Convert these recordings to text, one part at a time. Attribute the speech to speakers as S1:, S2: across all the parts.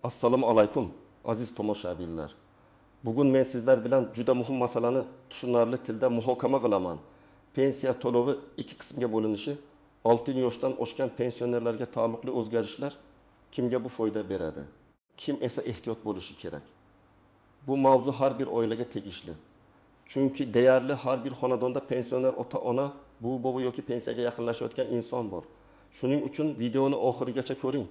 S1: Assalomu alaykum aziz tomoshabinlar. Bugun men sizlar bilan juda muhim masalani tushunarli tilda muhokama qilaman. Pensiya to'lovi ikki qismga bo'linishi, 60 yoshdan oshgan pensionerlarga taalluqli o'zgarishlar kimga bu foyda beradi? Kim esa ehtiyot bo'lishi kerak? Bu mavzu har bir oilaga tegishli. Chunki deyarli har bir xonadonda pensioner ota-ona, bu bobo yoki pensiyaga yaqinlashayotgan inson bor. Shuning uchun videoni oxirigacha ko'ring.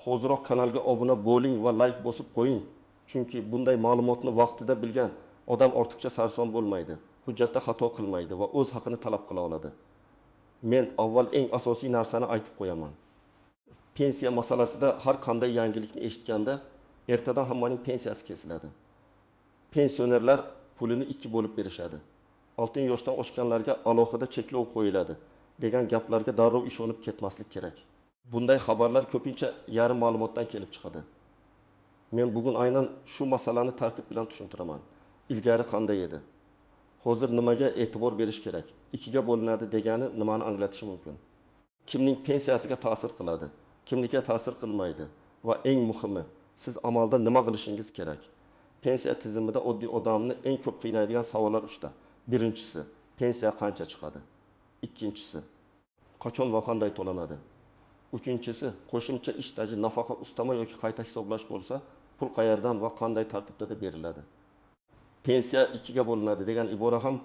S1: Hoziroq kanalga obuna bo'ling va like bosib qo'ying. Chunki bunday ma'lumotni vaqtida bilgan odam ortiqcha sarson bo'lmaydi, hujjatda xato qilmaydi va o'z haqini talab qila oladi. Men avval eng asosiy narsani aytib qo'yaman. Pensiya masalasida har qanday yangilikni eshitganda ertadan hammaning pensiyasi kesiladi. Pensionerlar pulini ikki bo'lib berishadi. 60 yoshdan oshganlarga alohida cheklov qo'yiladi degan gaplarga darrov ishonib ketmaslik kerak. Bunday xabarlar ko'pincha yarim ma'lumotdan kelib chiqadi. Men bugun aynan shu masalani tartib bilan tushuntiraman. Ilgari qanday edi? Hozir nimaga e'tibor berish kerak? Ikkiga bo'linadi degani nimani anglatishi mumkin? Kimning pensiyasiga ta'sir qiladi, kimnikiga ta'sir qilmaydi va eng muhimi, siz amalda nima qilishingiz kerak? Pensiya tizimida oddiy odamni eng ko'p qiynaydigan savollar 3 ta. Birinchisi, pensiya qancha chiqadi? Ikkinchisi, qachon va qanday to'lanadi? Uchinchisi, qo'shimcha ish staji, nafaqa, ustama yoki qayta hisoblash bo'lsa, pul qayerdan va qanday tartibda beriladi? Pensiya ikkiga bo'linadi degan ibora ham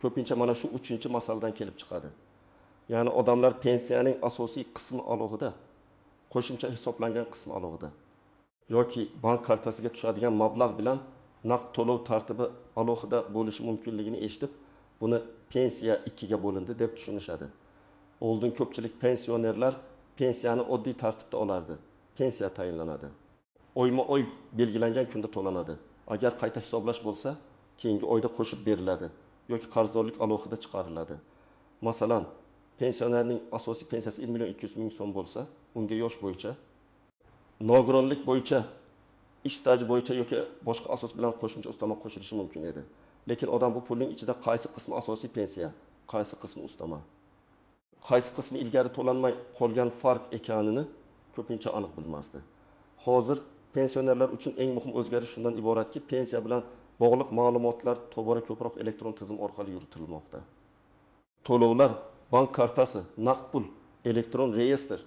S1: ko'pincha mana shu 3-masaladan kelib chiqadi. Ya'ni odamlar pensiyaning asosiy qismi alohida, qo'shimcha hisoblangan qismi alohida yoki bank kartasiga tushadigan mablag' bilan naqd to'lov tartibi alohida bo'lishi mumkinligini eshitib, buni pensiya ikkiga bo'lindi deb tushunishadi. Oldin ko'pchilik pensionerlar pensiyani oddiy tartibda olardi. Pensiya tayinlanadi. Oyma-oy belgilangan kunda to'lanadi. Agar qayta hisoblash bo'lsa, keyingi oyda qo'shib beriladi yoki qarzdorlik alohida chiqariladi. Masalan, pensionerning asosiy pensiyasi 1.200.000 so'm bo'lsa, unga yosh bo'yicha, nogironlik bo'yicha, ish staji bo'yicha yoki boshqa asos bilan qo'shimcha ustama qo'shilishi mumkin edi. Lekin odam bu pulning ichida qaysi qismi asosiy pensiya, qaysi qismi ustama, qaysi qismi ilgari to'lanmay qolgan farq ekanini ko'pincha aniq bilmasdi. Hozir pensionerlar uchun eng muhim o'zgarish shundan iboratki, pensiya bilan bog'liq ma'lumotlar tobora ko'proq elektron tizim orqali yuritilmoqda. To'lovlar, bank kartasi, naqd pul, elektron reyestr,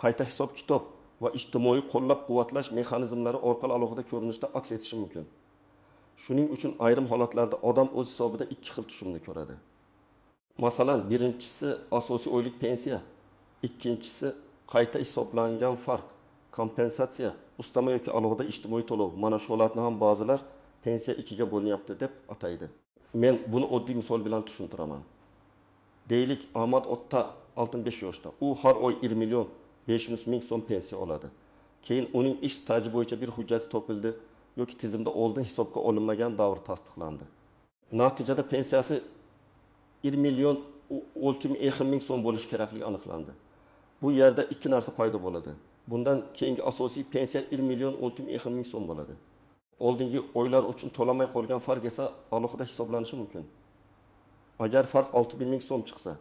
S1: qayta hisob-kitob va ijtimoiy qo'llab-quvvatlash mexanizmlari orqali alohida ko'rinishda aks etishi mumkin. Shuning uchun ayrim holatlarda odam o'z hisobida ikki xil tushumni ko'radi. Masalan, birinchisi asosiy oylik pensiya, ikkinchisi qayta hisoblangan farq, kompensatsiya, ustama yoki alohida ijtimoiy to'lov. Mana shu holatni ham ba'zilar pensiya ikkiga bo'linyapti deb ataydi. Men buni oddiy misol bilan tushuntiraman. Deylik, Ahmad Otta 65 yoshda. U har oy 1.500.000 so'm pensiya oladi. Keyin uning ish staji bo'yicha bir hujjati topildi yoki tizimda oldin hisobga olinmagan davr tasdiqlandi. Natijada pensiyasi 1.600.000 so'm bo'lishi kerakligi aniqlandi. Bu yerda ikki narsa paydo bo'ladi. Bundan keyingi asosiy pensiya 1.600.000 so'm bo'ladi. Oldingi oylar uchun to'lamay qolgan farq esa alohida hisoblanishi mumkin. Agar farq 6.000 so'm chiqsa,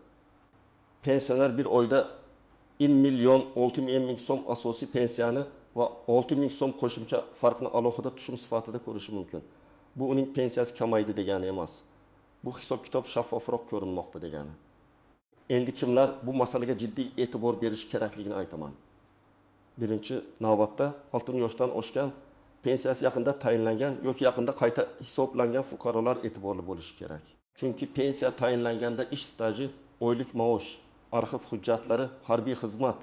S1: pensioner bir oyda 1.600.000 so'm asosiy pensiyani va 6.000 so'm qo'shimcha farqni alohida tushum sifatida ko'rishi mumkin. Bu uning pensiyasi kamaydi degani emas. Bu hisob-kitob shaffofroq ko'rinmoqda degani. Endi kimlar bu masalaga jiddiy e'tibor berish kerakligini aytaman. Birinchi navbatda 60 yoshdan oshgan, pensiyasi yaqinda tayinlangan yoki yaqinda qayta hisoblangan fuqarolar e'tiborli bo'lishi kerak. Chunki pensiya tayinlanganda ish staji, oylik maosh, arxiv hujjatlari, harbiy xizmat,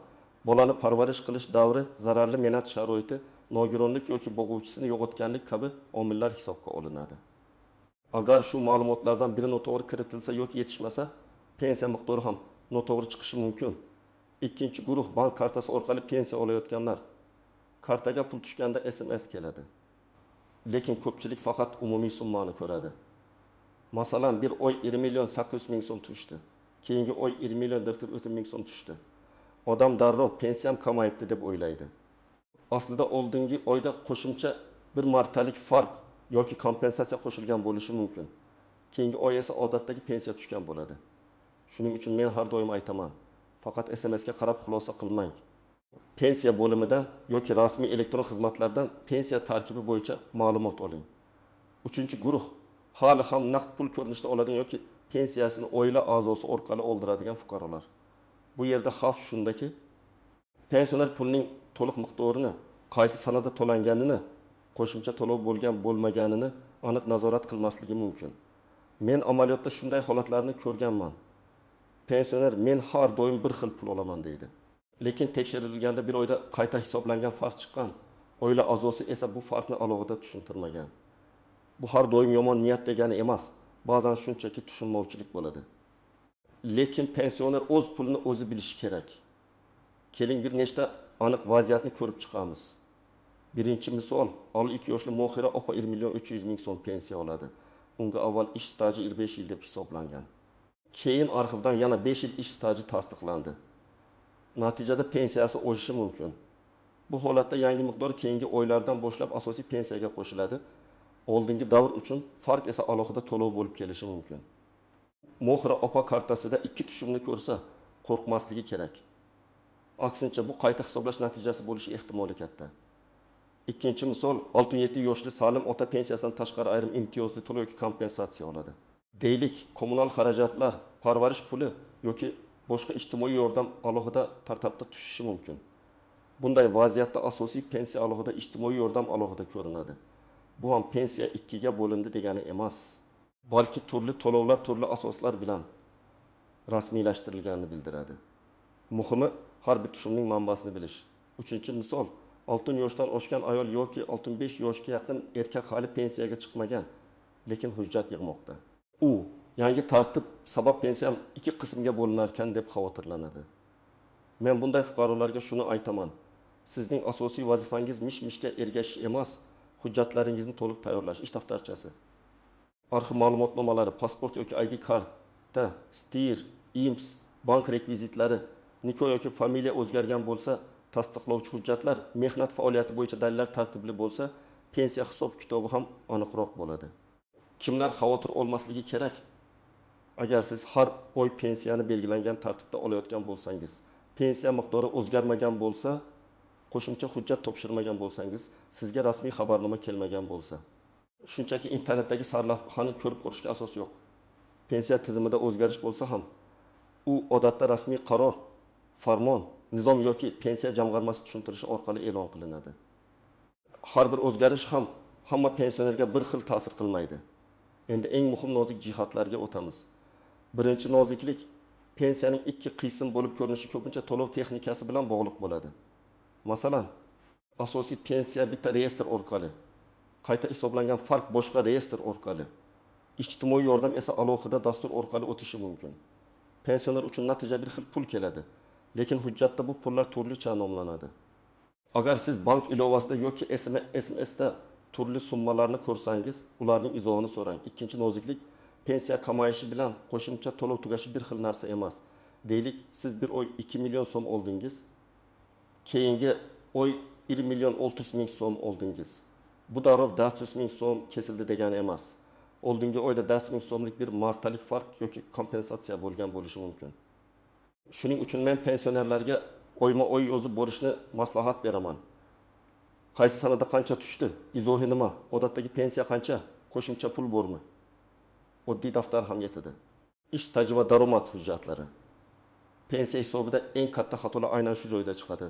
S1: bolani parvarish qilish davri, zararli mehnat sharoiti, nogironlik yoki boquvchisini yo'qotganlik kabi omillar hisobga olinadi. Agar shu ma'lumotlardan biri noto'g'ri kiritilsa yoki yetishmasa, pensiya miqdori ham noto'g'ri chiqishi mumkin. Ikkinchi guruh, bank kartasi orqali pensiya olayotganlar. Kartaga pul tushganda SMS keladi. Lekin ko'pchilik faqat umumiy summani ko'radi. Masalan, bir oy 1.800.000 so'm tushdi. Keyingi oy 1.400.000 so'm tushdi. Odam darrov pensiyam kamayibdi deb o'ylaydi. Aslida oldingi oyda qo'shimcha bir martalik farq yoki kompensatsiya qo'shilgan bo'lishi mumkin. Keyingi oy esa odatdagi pensiya tushgan bo'ladi. Shuning uchun men har doim aytaman, faqat SMSga qarab xulosa qilmang. Pensiya bo'limidan yoki rasmiy elektron xizmatlardan pensiya tarkibi bo'yicha ma'lumot oling. Uchinchi guruh hali ham naqd pul ko'rinishida oladigan yoki pensiyasini oila a'zosi orqali oldiradigan fuqarolar. Bu yerda xavf shundaki, pensioner pulning to'liq miqdorini, qaysi sanada to'langanini, qo'shimcha to'lov bo'lgan bo'lmaganini aniq nazorat qilmasligi mumkin. Men amaliyotda shunday holatlarni ko'rganman. Pensioner men har doim bir xil pul olaman deydi. Lekin tekshirilganda bir oyda qayta hisoblangan farq chiqqan. Oila a'zosi esa bu farqni alohida tushuntirmagan. Bu har doim yomon niyat degani emas. Ba'zan shunchaki tushunmovchilik bo'ladi. Lekin pensioner o'z pulini o'zi bilishi kerak. Keling bir nechta aniq vaziyatni ko'rib chiqamiz. Birinchi misol, 2 yoshli Mohira opa 1 million 300 ming so'm pensiya oladi. Unga avval ish staji 25 yil deb hisoblangan. Keyin arxivdan yana 5 yil ish staji tasdiqlandi. Natijada pensiyasi oshishi mumkin. Bu holatda yangi miqdor keyingi oylardan boshlab asosiy pensiyaga qo'shiladi. Oldingi davr uchun farq esa alohida to'lov bo'lib kelishi mumkin. Mohira opa kartasida 2 tushumni ko'rsa, qo'rqmasligi kerak. Aksincha bu qayta hisoblash natijasi bo'lishi ehtimoli katta. Ikkinchi misol, 67 yoshli Salim ota pensiyasidan tashqari ayrim imtiyozli to'lov yoki kompensatsiya oladi. Deylik, kommunal xarajatlar, parvarish puli yoki boshqa ijtimoiy yordam alohida tartibda tushishi mumkin. Bunday vaziyatda asosiy pensiya alohida, ijtimoiy yordam alohida ko'rinadi. Bu ham pensiya ikkiga bo'lindi degani emas. Balki turli to'lovlar turli asoslar bilan rasmiylashtirilganini bildiradi. Muhimi har bir tushumning manbasini bilish. Uchinchi misol, 6 yoshdan oshgan ayol yoki 65 yoshga yaqin erkak hali pensiyaga chiqmagan, lekin hujjat yig'moqda. U yangi tartib sabab pensiyam 2 qismga bo'linar ekan deb xavotirlanadi. Men bunday fuqarolarga shuni aytaman. Sizning asosiy vazifangiz mish-mishga ergashish emas, hujjatlaringizni to'liq tayyorlash, ish daftarchasi, arxiv ma'lumotnomalari, pasport yoki ID karta, STIR, IMS, bank rekvizitlari, nikoh yoki familiya o'zgargan bo'lsa, tasdiqlovchi hujjatlar, mehnat faoliyati bo'yicha dalillar tartibli bo'lsa, pensiya hisob kitobi ham aniqroq bo'ladi. Kimlar xavotir olmasligi kerak? Agar siz har oy pensiyani belgilangan tartibda olayotgan bo'lsangiz, pensiya miqdori o'zgarmagan bo'lsa, qo'shimcha hujjat topshirmagan bo'lsangiz, sizga rasmiy xabarnoma kelmagan bo'lsa, shunchaki internetdagi sarlavhani ko'rib ko'rishga asos yo'q. Pensiya tizimida o'zgarish bo'lsa ham, u odatda rasmiy qaror, farmon, nizom yoki pensiya jamg'armasi tushuntirishi orqali e'lon qilinadi. Har bir o'zgarish ham hamma pensionerga bir xil ta'sir qilmaydi. Endi eng muhim nozik jihatlarga o'tamiz. Birinchi noziklik, pensiyaning 2 qism bo'lib ko'rinishi ko'pincha to'lov texnikasi bilan bog'liq bo'ladi. Masalan, asosiy pensiya bitta reyestr orqali, qayta hisoblangan farq boshqa reyestr orqali, ijtimoiy yordam esa alohida dastur orqali o'tishi mumkin. Pensioner uchun natija bir xil pul keladi, lekin hujjatda bu pullar turlicha nomlanadi. Agar siz bank ilovasida yoki SMSda turli summalarni ko'rsangiz, ularning izohini so'rang. Ikkinchi noziklik, pensiya kamayishi bilan qo'shimcha to'lov tugashi bir xil narsa emas. Deylik, siz bir oy 2 million so'm oldingiz, keyingi oy 1 million 600 ming so'm oldingiz. Bu darrov 400 ming so'm kesildi degani emas. Oldingi oyda 400 ming so'mlik bir martalik farq yoki kompensatsiya bo'lgan bo'lishi mumkin. Shuning uchun men pensionerlarga oyma-oy yozib borishni maslahat beraman. Qaysi sanada qancha tushdi? Izohi nima? Odatdagi pensiya qancha? Qo'shimcha pul bormi? Oddiy daftar ham yetadi. Ish staji va daromad hujjatlari. Pensiya hisobida eng katta xatolar aynan shu joyda chiqadi.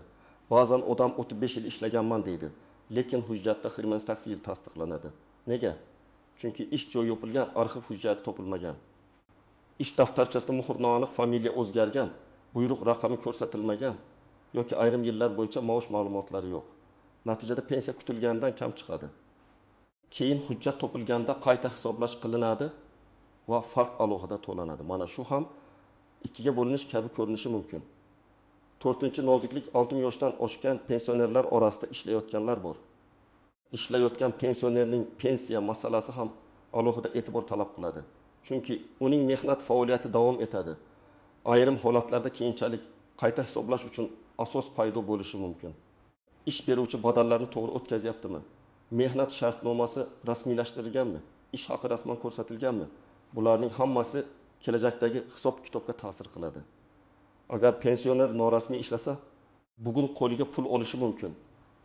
S1: Ba'zan odam 35 yil ishlaganman deydi, lekin hujjatda xizmat taksi yil tasdiqlanadi. Nega? Chunki ish joyi yopilgan, arxiv hujjati topilmagan. Ish daftarchasida muhrni aniq, familiya o'zgargan, buyruq raqami ko'rsatilmagan yoki ayrim yillar bo'yicha maosh ma'lumotlari yo'q. Natijada pensiya kutilganidan kam chiqadi. Keyin hujjat topilganda qayta hisoblash qilinadi va farq alohida to'lanadi. Mana shu ham 2ga bo'linish kabi ko'rinishi mumkin. 4-noziklik, 6 yoshdan oshgan pensionerlar orasida ishlayotganlar bor. Ishlayotgan pensionerning pensiya masalasi ham alohida e'tibor talab qiladi. Chunki uning mehnat faoliyati davom etadi. Ayrim holatlarda keyinchalik qayta hisoblash uchun asos paydo bo'lishi mumkin. Ish beruvchi badallarni to'g'ri o'tkazyaptimi? Mehnat shartnomasi rasmiylashtirilganmi? Ish haqi rasman ko'rsatilganmi? Bularning hammasi kelajakdagi hisob-kitobga ta'sir qiladi. Agar pensioner norasmiy ishlasa, Bugun qo'liga pul olishi mumkin,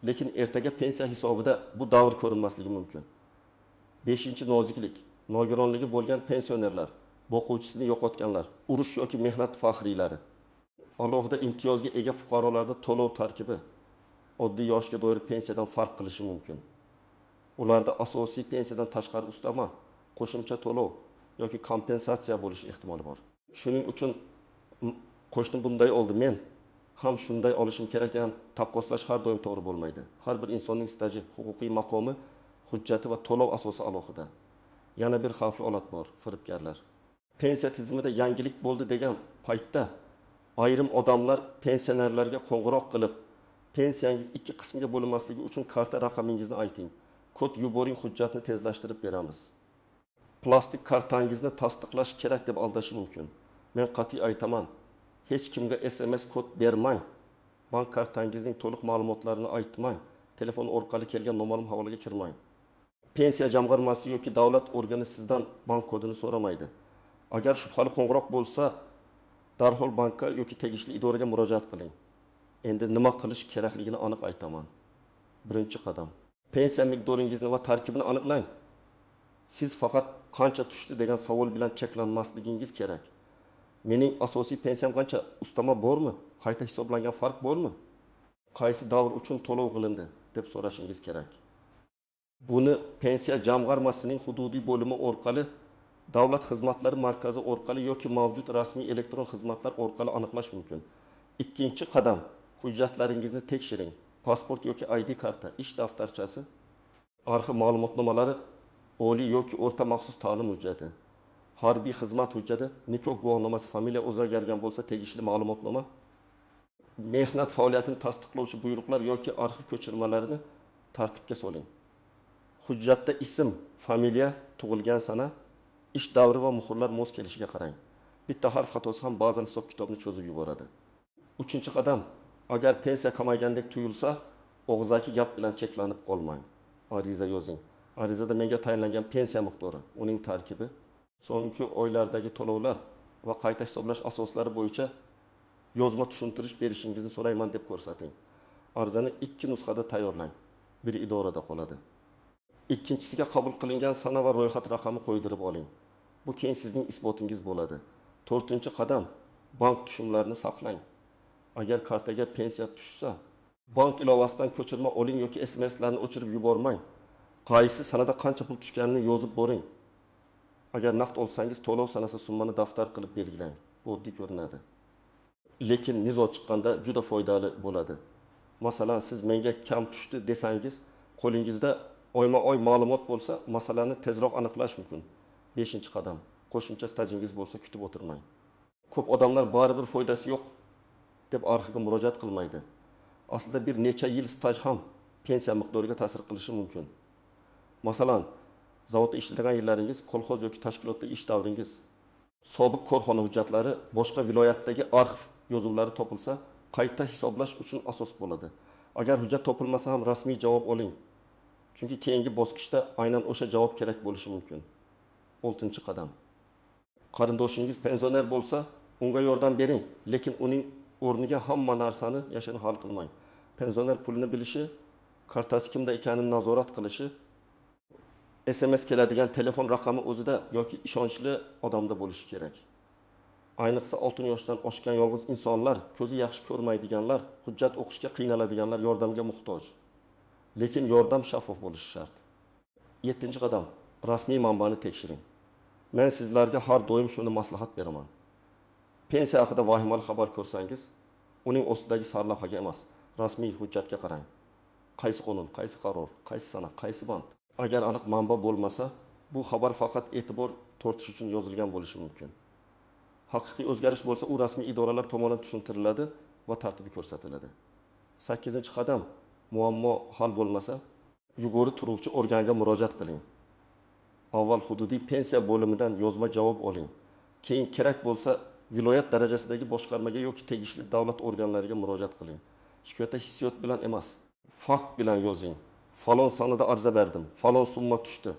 S1: lekin ertaga pensiya hisobida bu davr ko'rinmasligi mumkin. 5-noziklik, nogironligi bo'lgan pensionerlar, boquvchisini yo'qotganlar, urush yoki mehnat faxriylari, alohida imtiyozga ega fuqarolarda to'lov tarkibi oddiy yoshga doir pensiyadan farq qilishi mumkin. Ularda asosiy pensiyadan tashqari ustama, qo'shimcha to'lov yoki kompensatsiya bo'lishi ehtimoli bor. Shuning uchun qo'shni bunday oldi, men ham shunday olishim kerak degan taqqoslash har doim to'g'ri bo'lmaydi. Har bir insonning staji, huquqiy maqomi, hujjati va to'lov asosi alohida. Yana bir xavfli holat bor, firibgarlar. Pensiya tizimida yangilik bo'ldi degan paytda ayrim odamlar pensionerlarga qo'ng'iroq qilib, pensiyangiz 2 qismga bo'linmasligi uchun karta raqamingizni ayting. Kod yuboring, hujjatni tezlashtirib beramiz. Plastik kartangizni tasdiqlash kerak deb aldashi mumkin. Men qat'iy aytaman, hech kimga SMS kod bermang. Bank kartangizning to'liq ma'lumotlarini aytmang. Telefon orqali kelgan noma'lum havolaga kirmang. Pensiya jamg'armasi yoki davlat organi sizdan bank kodini so'ramaydi. Agar shubhali qo'ng'iroq bo'lsa, darhol bankka yoki tegishli idoraga murojaat qiling. Endi nima qilish kerakligini aniq aytaman. Birinchi qadam: pensiya miqdoringizni va tarkibini aniqlang. Siz faqat qancha tushdi degan savol bilan cheklanmasligingiz kerak. Mening asosiy pensiyam qancha, ustama bormi? Qayta hisoblangan farq bormi? Qaysi davr uchun to'lov qilindi deb so'rashingiz kerak. Buni pensiya jamg'armasining hududiy bo'limi orqali, davlat xizmatlari markazi orqali yoki mavjud rasmiy elektron xizmatlar orqali aniqlash mumkin. Ikkinchi qadam: hujjatlaringizni tekshiring. Pasport yoki ID karta, ish daftarchasi, arxiv ma'lumotnomalari, oliy yoki o'rta maxsus ta'lim hujjati, harbiy xizmat hujjati, nikoh guvohnomasi, familiya o'zgargan bo'lsa tegishli ma'lumotnoma, mehnat faoliyatini tasdiqlovchi buyruqlar yoki arxiv ko'chirmalarini tartibga soling. Hujjatda ism, familiya, tug'ilgan sana, ish davri va muhrlar mos kelishiga qarang. Bitta harf xatosi ham ba'zan hisob-kitobni cho'zib yuboradi. Uchinchi qadam: agar pensiya kamaygandek tuyulsa, og'zaki gap bilan cheklanib qolmang. Ariza yozing. Arizada menga tayinlangan pensiya miqdori, uning tarkibi, so'nggi oylardagi to'lovlar va qayta hisoblash asoslari bo'yicha yozma tushuntirish berishingizni so'rayman deb ko'rsating. Arizani 2 nusxada tayyorlang. Biri idorada qoladi. Ikkinchisiga qabul qilingan sana va ro'yxat raqami qo'ydirib oling. Bu keyin sizning isbotingiz bo'ladi. 4-qadam: bank tushumlarini saqlang. Agar kartaga pensiya tushsa, bank ilovasidan ko'chirma oling yoki SMSlarni o'chirib yubormang. Qaysi sanada qancha pul tushganini yozib boring. Agar naqd olsangiz, to'lov sanasi summani daftar qilib belgilang. Bu oddiy ko'rinadi. Lekin nizo chiqqanda juda foydali bo'ladi. Masalan, siz menga kam tushdi desangiz, qo'lingizda oyma-oy ma'lumot bo'lsa, masalani tezroq aniqlash mumkin. 5-qadam: qo'shimcha stajingiz bo'lsa, kutib o'tirmang. Ko'p odamlar baribir foydasi yo'q deb arxivga murojaat qilmaydi. Aslida bir necha yil staj ham pensiya miqdoriga ta'sir qilishi mumkin. Masalan, zavodda ishlagan yillaringiz, kolxoz yoki tashkilotda ish davringiz, sobiq korxona hujjatlari, boshqa viloyatdagi arxiv yozuvlari topilsa, qayta hisoblash uchun asos bo'ladi. Agar hujjat topilmasa ham rasmiy javob oling. Chunki keyingi bosqichda aynan o'sha javob kerak bo'lishi mumkin. 6-qadam: qarindoshingiz pensioner bo'lsa, unga yordam bering, lekin uning o'rniga hamma narsani yashirin hal qilmang. Pensioner pulini bilishi, kartasi kimda ekanini nazorat qilishi, SMS keladigan telefon raqami o'zida yoki ishonchli odamda bo'lishi kerak. Ayniqsa 6 yoshdan oshgan yolg'iz insonlar, ko'zi yaxshi ko'rmaydiganlar, hujjat o'qishga qiynaladiganlar yordamga muhtoj. Lekin yordam shaffof bo'lishi shart. 7-qadam: rasmiy manbani tekshiring. Men sizlarga har doim shuni maslahat beraman. Pensiya haqida vahimali xabar ko'rsangiz, uning ostidagi sarlavhaga emas, rasmiy hujjatga qarang. Qaysi qonun, qaysi qaror, qaysi sana, qaysi band. Agar aniq manba bo'lmasa, bu xabar faqat e'tibor tortish uchun yozilgan bo'lishi mumkin. Haqiqiy o'zgarish bo'lsa, u rasmiy idoralar tomonidan tushuntiriladi va tartibi ko'rsatiladi. 8-qadam: muammo hal bo'lmasa, yuqori turuvchi organga murojaat qiling. Avval hududiy pensiya bo'limidan yozma javob oling. Keyin kerak bo'lsa, viloyat darajasidagi boshqarmaga yoki tegishli davlat organlariga murojaat qiling. Shikoyatda hissiyot bilan emas, fakt bilan yozing. Falon sanada arza berdim, falon summa tushdi,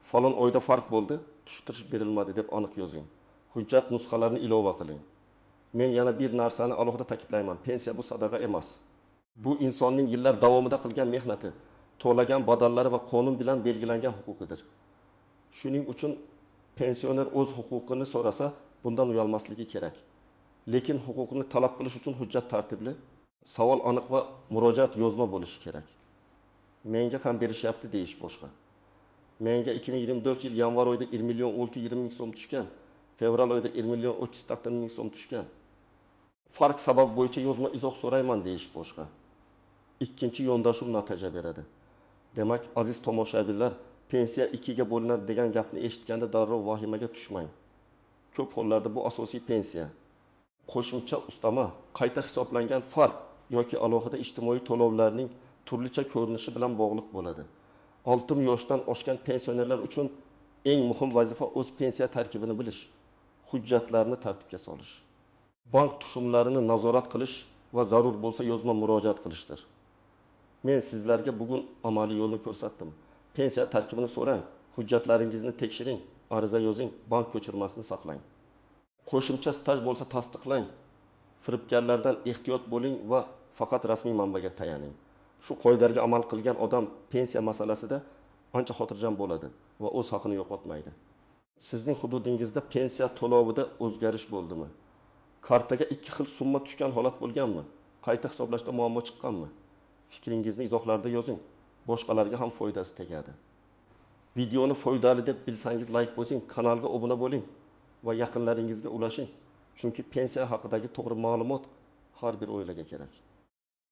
S1: falon oyda farq bo'ldi, tushuntirish berilmadi deb aniq yozing. Hujjat nusxalarini ilova qiling. Men yana bir narsani alohida ta'kidlayman. Pensiya bu sadaqa emas. Bu insonning yillar davomida qilgan mehnati, to'lagan badallari va qonun bilan belgilangan huquqidir. Shuning uchun pensioner o'z huquqini so'rasa, bundan uyalmasligi kerak. Lekin huquqini talab qilish uchun hujjat tartibli, savol aniq va murojaat yozma bo'lishi kerak. Menga ham berishyapti deyish boshqa. Menga 2024 yil yanvar oyida 1 million 620 ming so'm tushgan. Fevral oyida 1 million 340 ming so'm tushgan. Farq sabab bo'yicha yozma izoh so'rayman deyish boshqa. Ikkinchi yondashuv natija beradi. Demak, aziz tomoshabinlar, pensiya 2 ga bo'linadi degan gapni eshitganda darrov vahimaga tushmang. Ko'p hollarda bu asosiy pensiya. Qo'shimcha ustama, qayta hisoblangan farq yoki alohida ijtimoiy to'lovlarning turlicha ko'rinishi bilan bog'liq bo'ladi. 60 yoshdan oshgan pensionerlar uchun eng muhim vazifa o'z pensiya tarkibini bilish, hujjatlarni tartibga solish, bank tushumlarini nazorat qilish va zarur bo'lsa yozma murojaat qilishdir. Men sizlarga bugun amaliy yo'lni ko'rsatdim. Pensiya tarkibini so'rang, hujjatlaringizni tekshiring, ariza yozing, bank ko'chirmasini saqlang. Qo'shimcha staj bo'lsa tasdiqlang. Firibgarlardan ehtiyot bo'ling va faqat rasmiy manbaga tayaning. Shu qoidalarga amal qilgan odam pensiya masalasida ancha xotirjam bo'ladi va o'z haqini yo'qotmaydi. Sizning hududingizda pensiya to'lovida o'zgarish bo'ldimi? Kartaga 2 xil summa tushgan holat bo'lganmi? Qayta hisoblashda muammo chiqqanmi? Fikringizni izohlarda yozing. Boshqalarga ham foydasi tegadi. Videoni foydali deb bilsangiz like bosing, kanalga obuna bo'ling va yaqinlaringizga ulashing. Chunki pensiya haqidagi to'g'ri ma'lumot har bir oilaga kerak.